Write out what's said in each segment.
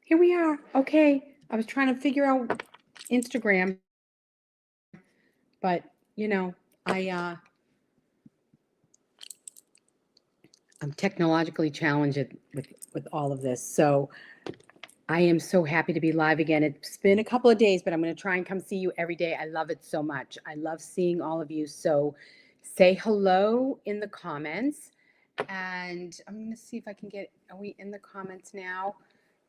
Here we are. Okay. I was trying to figure out Instagram, but I I'm technologically challenged with all of this. So I am so happy to be live again. It's been a couple of days, but I'm going to try and come see you every day. I love it so much. I love seeing all of you. So say hello in the comments. And I'm going to see if I can get, are we in the comments now?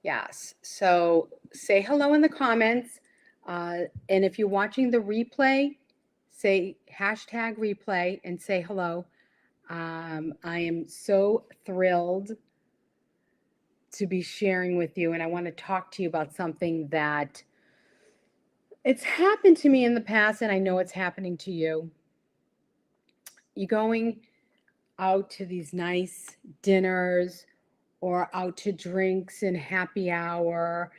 Yes. So say hello in the comments. And if you're watching the replay, say hashtag replay and say hello. I am so thrilled to be sharing with you, and I want to talk to you about something that it's happened to me in the past, and I know it's happening to you. You're going out to these nice dinners or out to drinks and happy hour,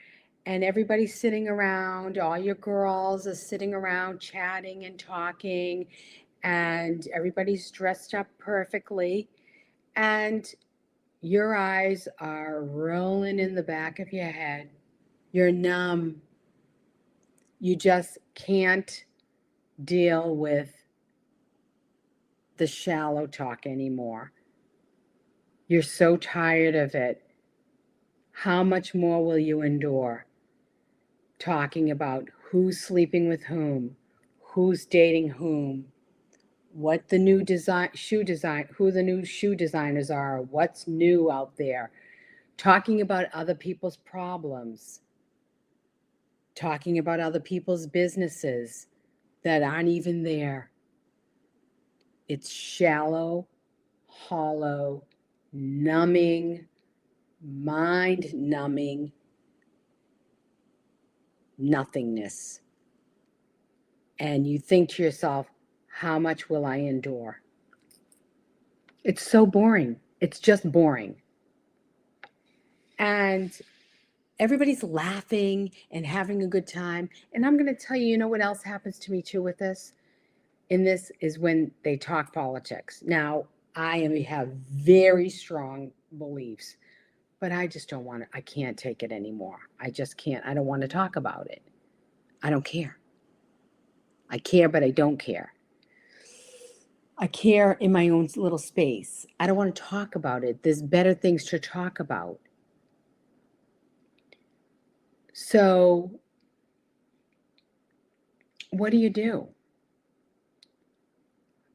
and everybody's sitting around, all your girls are sitting around chatting and talking, and everybody's dressed up perfectly, and your eyes are rolling in the back of your head. You're numb. You just can't deal with the shallow talk anymore. You're so tired of it. How much more will you endure? Talking about who's sleeping with whom, who's dating whom, what the new who the new shoe designers are, what's new out there, talking about other people's problems, talking about other people's businesses that aren't even there. It's shallow, hollow, numbing, mind numbing nothingness. And you think to yourself, how much will I endure? It's so boring. It's just boring. And everybody's laughing and having a good time. And I'm going to tell you, you know what else happens to me too with this? In this is when they talk politics. Now, have very strong beliefs, but I just don't want to, I can't take it anymore. I just can't. I don't want to talk about it. I don't care. I care, but I don't care. I care in my own little space. I don't want to talk about it. There's better things to talk about. So, what do you do?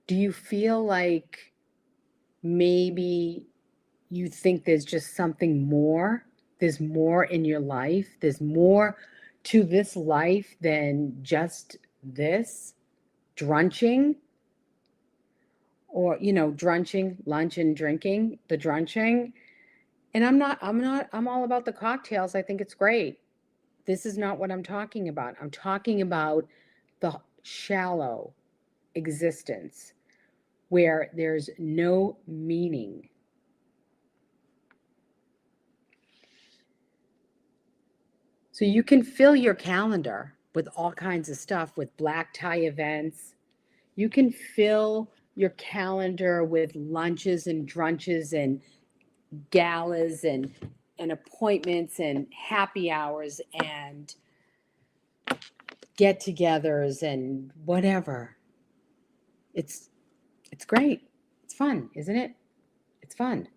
Do you feel like maybe you think there's just something more? There's more in your life? There's more to this life than just this? Drunching? Or, drunching, lunch and drinking, the drunching. And I'm all about the cocktails. I think it's great. This is not what I'm talking about. I'm talking about the shallow existence where there's no meaning. So you can fill your calendar with all kinds of stuff, with black tie events. You can fill your calendar with lunches and drunches and galas and appointments and happy hours and get-togethers and whatever. It's great. It's fun, isn't it? It's fun.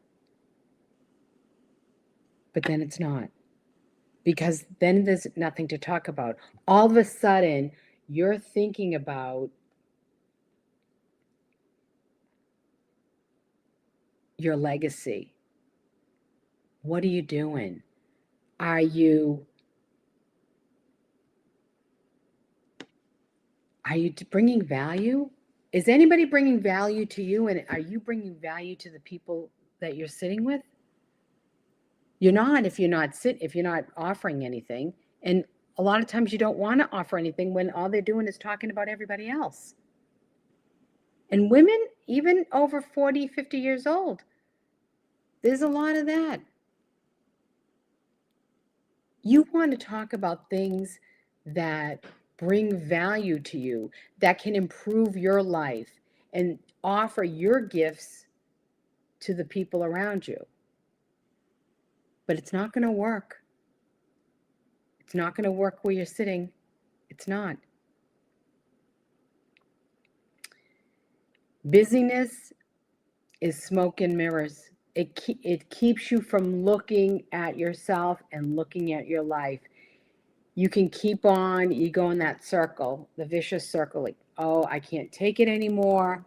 But then it's not. Because then there's nothing to talk about. All of a sudden, you're thinking about your legacy. What are you doing? Are you bringing value? Is anybody bringing value to you? And are you bringing value to the people that you're sitting with? You're not if you're not offering anything. And a lot of times you don't want to offer anything when all they're doing is talking about everybody else. And women, even over 40, 50 years old, there's a lot of that. You want to talk about things that bring value to you, that can improve your life and offer your gifts to the people around you. But it's not going to work. It's not going to work where you're sitting. It's not. Busyness is smoke and mirrors. It keeps you from looking at yourself and looking at your life. You can keep on, you go in that circle, the vicious circle, like, oh, I can't take it anymore.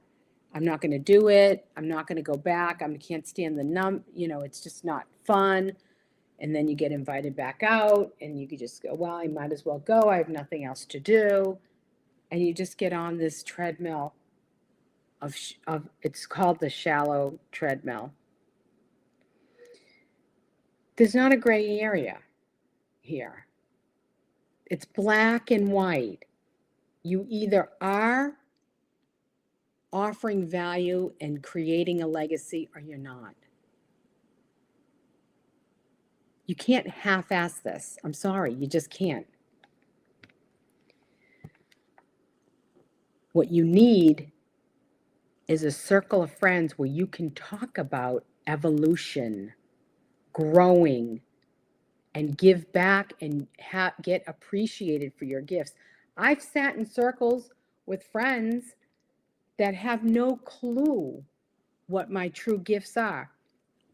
I'm not going to do it. I'm not going to go back. I can't stand the numb, it's just not fun. And then you get invited back out and you could just go, well, I might as well go. I have nothing else to do. And you just get on this treadmill of it's called the shallow treadmill. There's not a gray area here. It's black and white. You either are offering value and creating a legacy or you're not. You can't half-ass this. I'm sorry, you just can't. What you need is a circle of friends where you can talk about evolution, growing, and give back and get appreciated for your gifts. I've sat in circles with friends that have no clue what my true gifts are.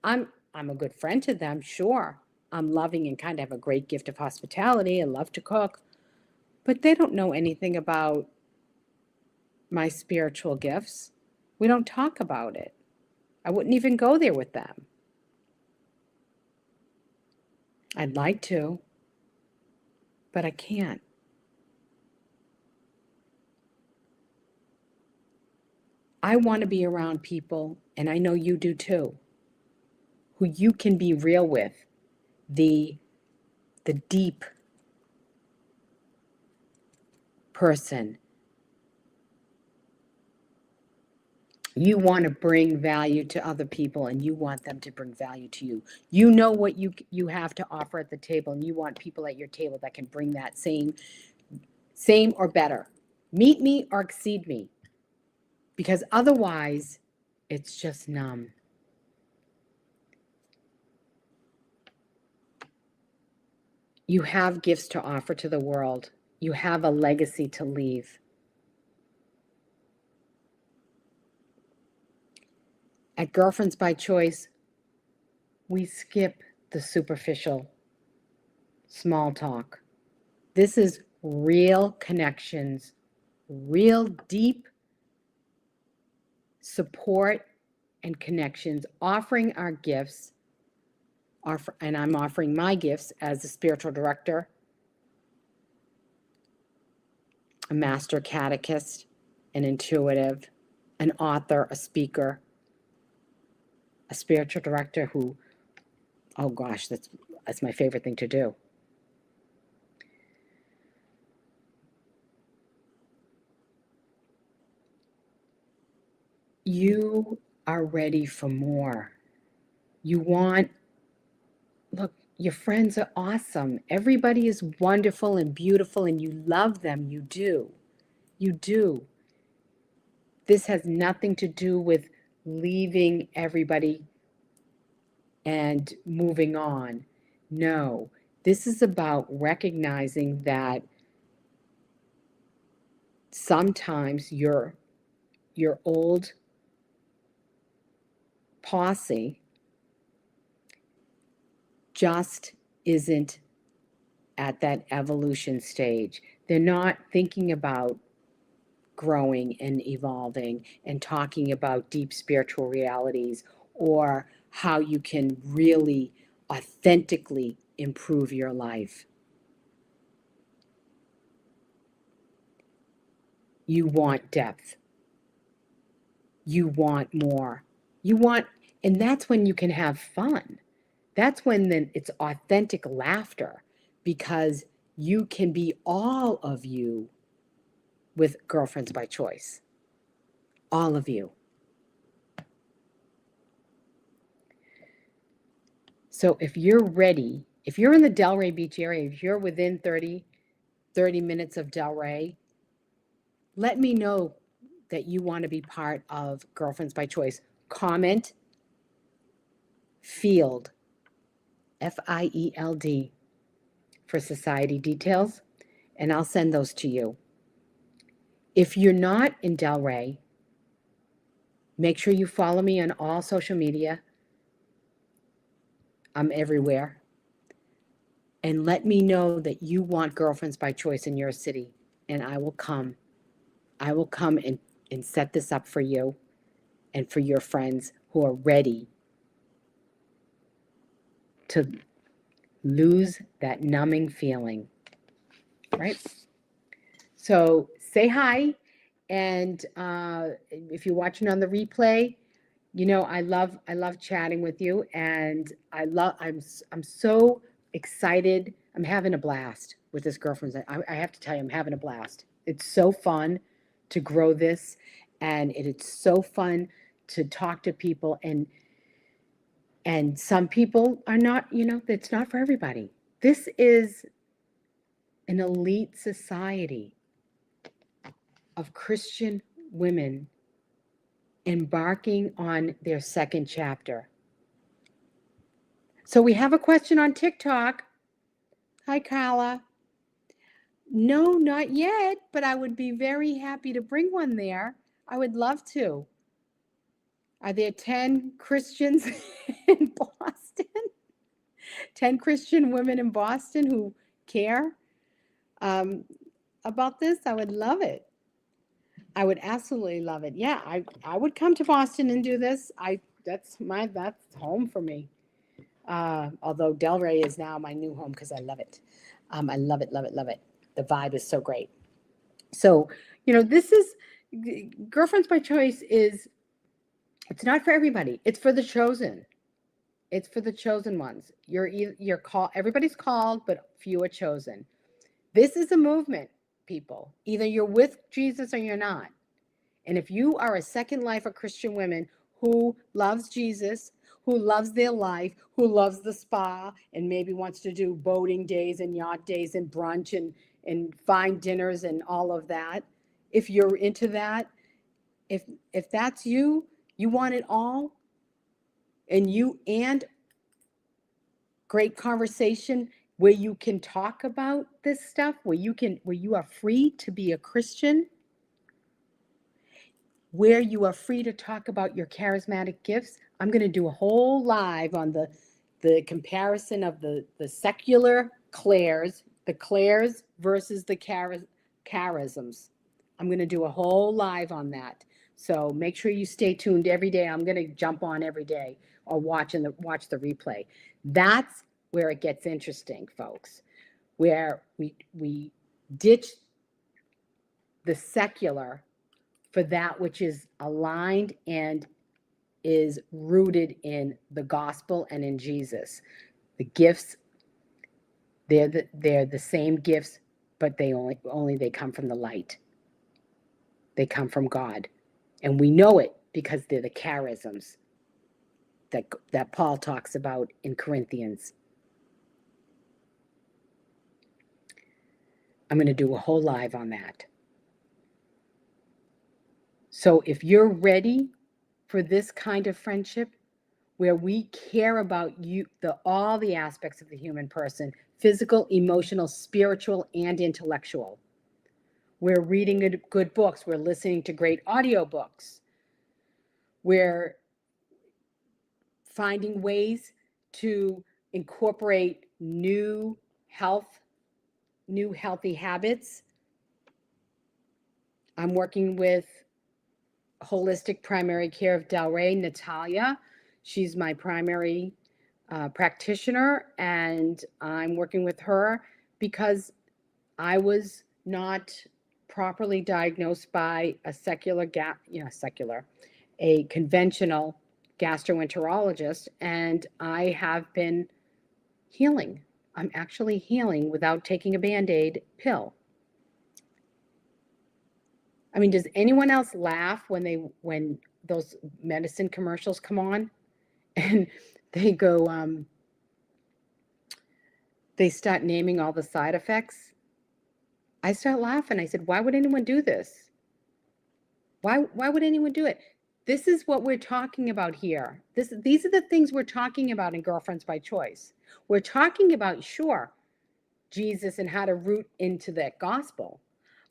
I'm a good friend to them, sure. I'm loving and kind of have a great gift of hospitality. I love to cook. But they don't know anything about my spiritual gifts. We don't talk about it. I wouldn't even go there with them. I'd like to, but I can't. I want to be around people, and I know you do too, who you can be real with, the deep person. You want to bring value to other people and you want them to bring value to you. You know what you have to offer at the table and you want people at your table that can bring that same or better. Meet me or exceed me. Because otherwise, it's just numb. You have gifts to offer to the world. You have a legacy to leave. At Girlfriends by Choice, we skip the superficial small talk. This is real connections, real deep support and connections, offering our gifts, and I'm offering my gifts as a spiritual director, a master catechist, an intuitive, an author, a speaker, a spiritual director who, oh gosh, that's my favorite thing to do. You are ready for more. You want, look, your friends are awesome. Everybody is wonderful and beautiful and you love them. You do. You do. This has nothing to do with leaving everybody and moving on. No, this is about recognizing that sometimes your old posse just isn't at that evolution stage. They're not thinking about growing and evolving and talking about deep spiritual realities or how you can really authentically improve your life. You want depth. You want more. And that's when you can have fun. That's when then it's authentic laughter because you can be all of you with Girlfriends by Choice. All of you. So if you're ready, if you're in the Delray Beach area, if you're within 30 minutes of Delray, let me know that you want to be part of Girlfriends by Choice. Comment field, FIELD, for society details, and I'll send those to you. If you're not in Delray, make sure you follow me on all social media. I'm everywhere. And let me know that you want Girlfriends by Choice in your city, and I will come. I will come and set this up for you and for your friends who are ready to lose that numbing feeling, right? So say hi, and if you're watching on the replay, you know I love chatting with you, and I'm so excited. I'm having a blast with this Girlfriends. I have to tell you, I'm having a blast. It's so fun to grow this, and it's so fun to talk to people, and some people are not, it's not for everybody. This is an elite society of Christian women embarking on their second chapter. So we have a question on TikTok. Hi, Carla. No, not yet, but I would be very happy to bring one there. I would love to. Are there 10 Christians in Boston? 10 Christian women in Boston who care about this? I would love it. I would absolutely love it. Yeah, I would come to Boston and do this. That's home for me. Although Delray is now my new home because I love it. I love it, love it, love it. The vibe is so great. So, this is Girlfriends by Choice it's not for everybody. It's for the chosen. It's for the chosen ones. You're called. Everybody's called, but few are chosen. This is a movement, people. Either you're with Jesus or you're not. And if you are a second life of Christian women who loves Jesus, who loves their life, who loves the spa, and maybe wants to do boating days and yacht days and brunch and fine dinners and all of that, if you're into that, if that's you want it all, and great conversation where you can talk about this stuff, where you are free to be a Christian, where you are free to talk about your charismatic gifts. I'm going to do a whole live on the comparison of the secular clairs, the clairs versus the charisms. I'm going to do a whole live on that. So make sure you stay tuned every day. I'm going to jump on every day or watch the replay. That's where it gets interesting, folks, where we ditch the secular for that which is aligned and is rooted in the gospel and in Jesus. The gifts, they're the same gifts, but they only come from the light. They come from God. And we know it because they're the charisms that Paul talks about in Corinthians. I'm going to do a whole live on that. So if you're ready for this kind of friendship, where we care about all the aspects of the human person, physical, emotional, spiritual, and intellectual. We're reading good books. We're listening to great audiobooks. We're finding ways to incorporate new healthy habits. I'm working with Holistic Primary Care of Delray, Natalia. She's my primary practitioner, and I'm working with her because I was not properly diagnosed by a conventional gastroenterologist, and I have been healing. I'm actually healing without taking a Band-Aid pill. I mean, does anyone else laugh when those medicine commercials come on and they go, they start naming all the side effects? I start laughing. I said, why would anyone do this? Why would anyone do it? This is what we're talking about here. These are the things we're talking about in Girlfriends by Choice. We're talking about, sure, Jesus and how to root into that gospel.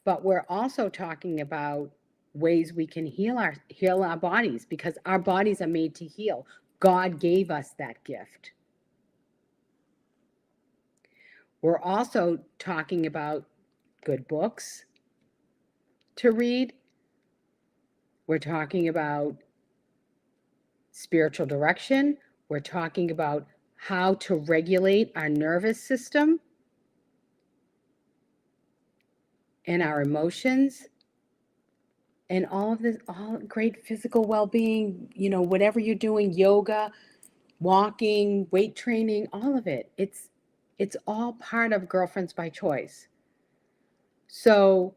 But we're also talking about ways we can heal our bodies, because our bodies are made to heal. God gave us that gift. We're also talking about good books to read. We're talking about spiritual direction. We're talking about how to regulate our nervous system and our emotions, and all of this, all great physical well-being, whatever you're doing, yoga, walking, weight training, all of it. It's all part of Girlfriends by Choice. So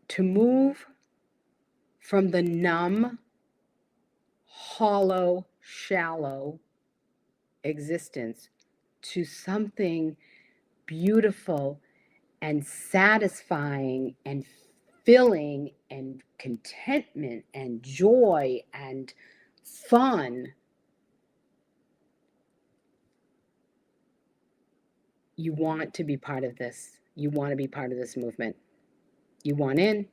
to move from the numb, hollow, shallow existence to something beautiful and satisfying and filling and contentment and joy and fun, you want to be part of this. You want to be part of this movement. You want in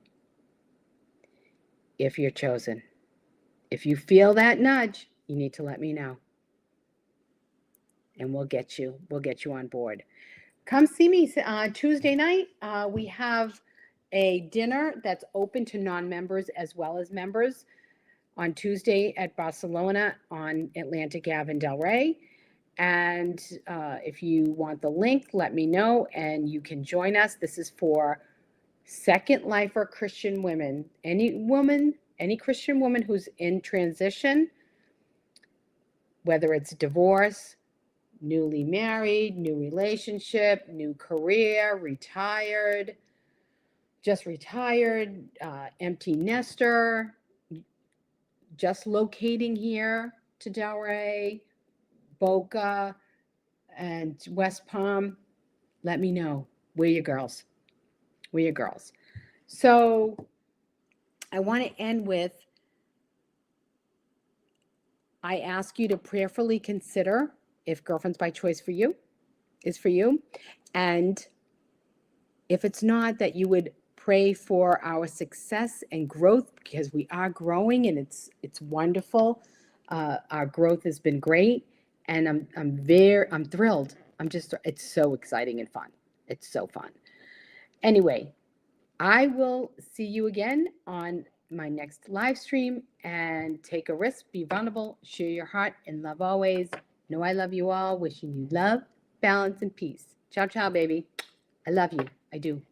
if you're chosen. If you feel that nudge, you need to let me know. And we'll get you on board. Come see me Tuesday night. We have a dinner that's open to non-members as well as members on Tuesday at Barcelona on Atlantic Ave in Delray. And if you want the link, let me know and you can join us. This is for Second Lifer Christian women. Any Christian woman who's in transition, whether it's divorce, newly married, new relationship, new career, retired, just retired, empty nester, just locating here to Delray, Boca, and West Palm. Let me know. We're your girls. We're your girls. So I want to end with, I ask you to prayerfully consider if Girlfriends by Choice is for you. And if it's not, that you would pray for our success and growth, because we are growing and it's wonderful. Our growth has been great, and I'm thrilled. It's so exciting and fun. It's so fun. Anyway, I will see you again on my next live stream, and take a risk, be vulnerable, share your heart, and love always. Know I love you all. Wishing you love, balance, and peace. Ciao, ciao, baby. I love you. I do.